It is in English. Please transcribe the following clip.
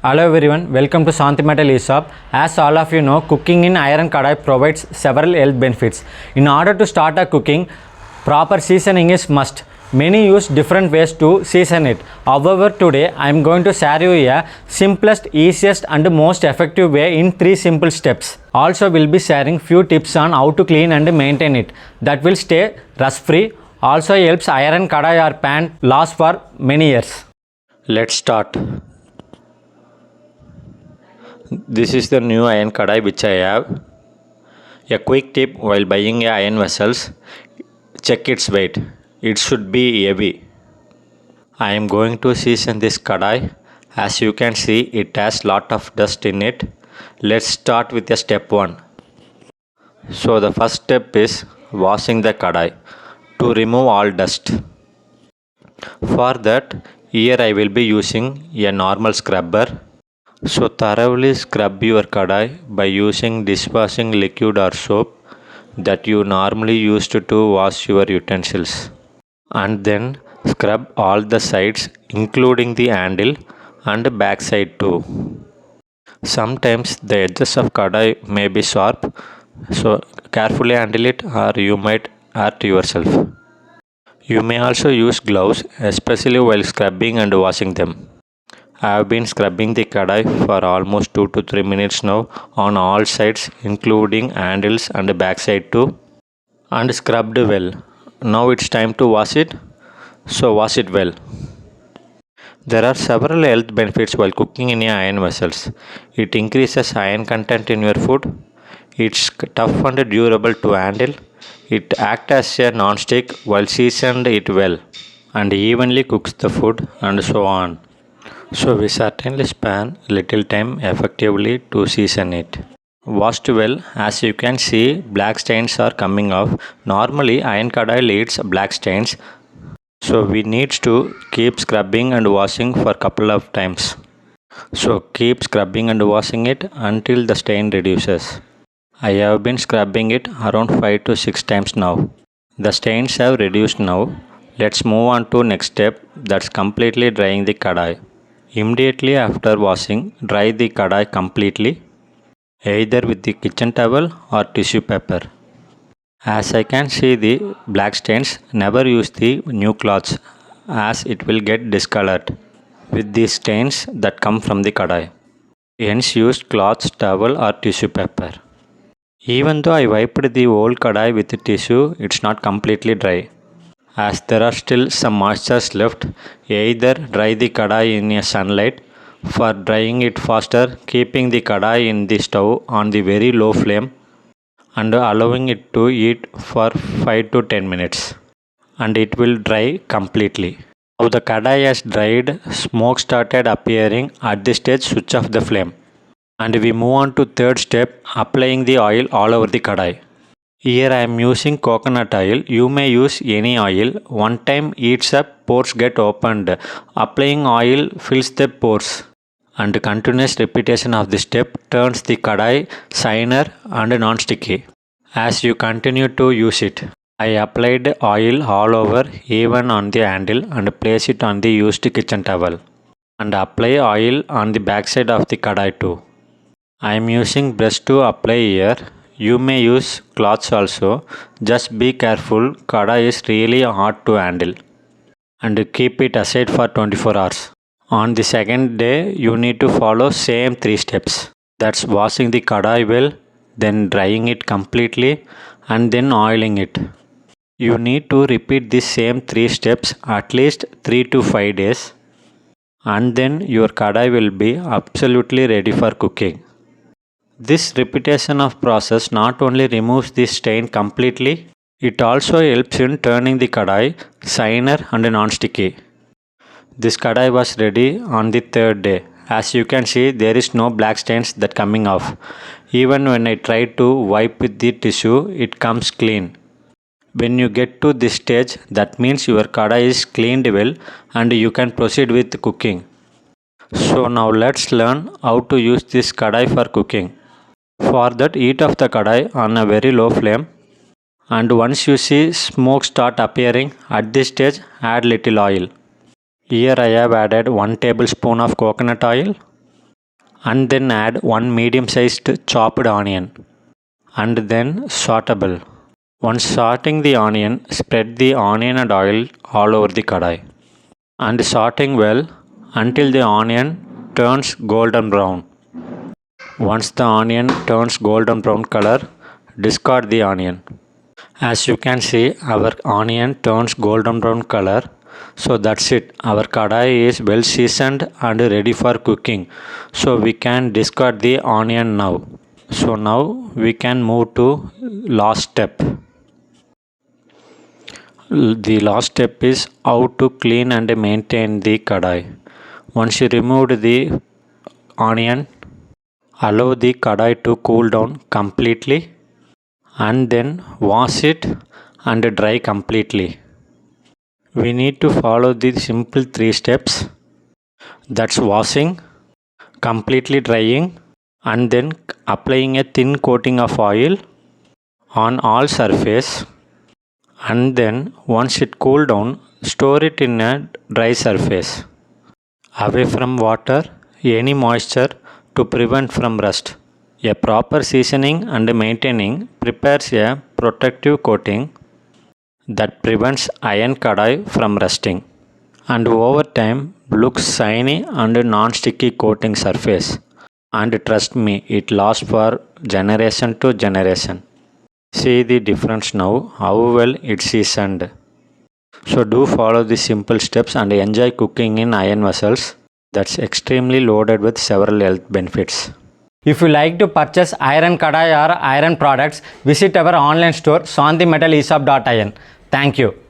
Hello everyone, welcome to Santhi Metal eShop. As all of you know, cooking in Iron Kadai provides several health benefits. In order to start a cooking, proper seasoning is must. Many use different ways to season it. However, today I am going to share you a simplest, easiest and most effective way in 3 simple steps. Also, we'll be sharing few tips on how to clean and maintain it that will stay rust free. Also helps Iron Kadai or pan last for many years. Let's start. This is the new iron kadai which I have. A quick tip while buying iron vessels, check its weight. It should be heavy. I am going to season this kadai. As you can see, it has lot of dust in it. Let's start with the step 1. So the first step is washing the kadai to remove all dust. For that, here I will be using a normal scrubber. So thoroughly scrub your kadai by using dishwashing liquid or soap that you normally used to wash your utensils. And then scrub all the sides including the handle and back side too. Sometimes the edges of kadai may be sharp, so carefully handle it or you might hurt yourself. You may also use gloves, especially while scrubbing and washing them. I have been scrubbing the kadai for almost 2 to 3 minutes now on all sides including handles and backside too, and scrubbed well. Now it's time to wash it, so wash it well. There are several health benefits while cooking in iron vessels. It increases iron content in your food. It's tough and durable to handle. It acts as a non-stick while seasoned it well and evenly cooks the food and so on. So we certainly spend little time effectively to season it. Washed well, as you can see, black stains are coming off. Normally iron kadai leaves black stains, so we need to keep scrubbing and washing for couple of times. So keep scrubbing and washing it until the stain reduces. I have been scrubbing it around 5 to 6 times now. The stains have reduced now. Let's move on to next step, that's completely drying the kadai. Immediately after washing, dry the kadai completely, either with the kitchen towel or tissue paper. As I can see the black stains, never use the new cloths as it will get discolored with the stains that come from the kadai. Hence use cloths, towel or tissue paper. Even though I wiped the old kadai with tissue, it's not completely dry. As there are still some moistures left, either dry the kadai in a sunlight. For drying it faster, keeping the kadai in the stove on the very low flame and allowing it to heat for 5 to 10 minutes, and it will dry completely. Now the kadai has dried, smoke started appearing. At this stage, switch off the flame. And we move on to third step, applying the oil all over the kadai. Here I am using coconut oil. You may use any oil. One time heats up, pores get opened. Applying oil fills the pores. And continuous repetition of this step turns the kadai shiner and non-sticky. As you continue to use it, I applied oil all over, even on the handle, and place it on the used kitchen towel. And apply oil on the backside of the kadai too. I am using brush to apply here. You may use cloths also. Just be careful, kadai is really hard to handle. And keep it aside for 24 hours. On the second day, you need to follow same 3 steps. That's washing the kadai well, then drying it completely, and then oiling it. You need to repeat the same 3 steps at least 3 to 5 days, and then your kadai will be absolutely ready for cooking. This repetition of process not only removes the stain completely, it also helps in turning the kadai shiner and non-sticky. This kadai was ready on the third day. As you can see, there is no black stains that coming off. Even when I try to wipe with the tissue, it comes clean. When you get to this stage, that means your kadai is cleaned well and you can proceed with cooking. So now let's learn how to use this kadai for cooking. For that, heat of the kadai on a very low flame, and once you see smoke start appearing, at this stage add little oil. Here I have added 1 tablespoon of coconut oil and then add 1 medium-sized chopped onion and then sautable. Once sauteing the onion, spread the onion and oil all over the kadai and sauteing well until the onion turns golden brown. Once the onion turns golden brown color, discard the onion. As you can see, our onion turns golden brown color. So that's it. Our kadai is well seasoned and ready for cooking. So we can discard the onion now. So now we can move to last step. The last step is how to clean and maintain the kadai. Once you removed the onion, allow the kadai to cool down completely and then wash it and dry completely. We need to follow the simple 3 steps, that's washing, completely drying and then applying a thin coating of oil on all surface, and then once it cool down, store it in a dry surface away from water, any moisture to prevent from rust. A proper seasoning and maintaining prepares a protective coating that prevents iron kadai from rusting and over time looks shiny and non-sticky coating surface, and trust me, it lasts for generation to generation. See the difference now, how well it's seasoned. So do follow the simple steps and enjoy cooking in iron vessels that's extremely loaded with several health benefits. If you like to purchase iron kadai or iron products, visit our online store santhi eShop.in. Thank you.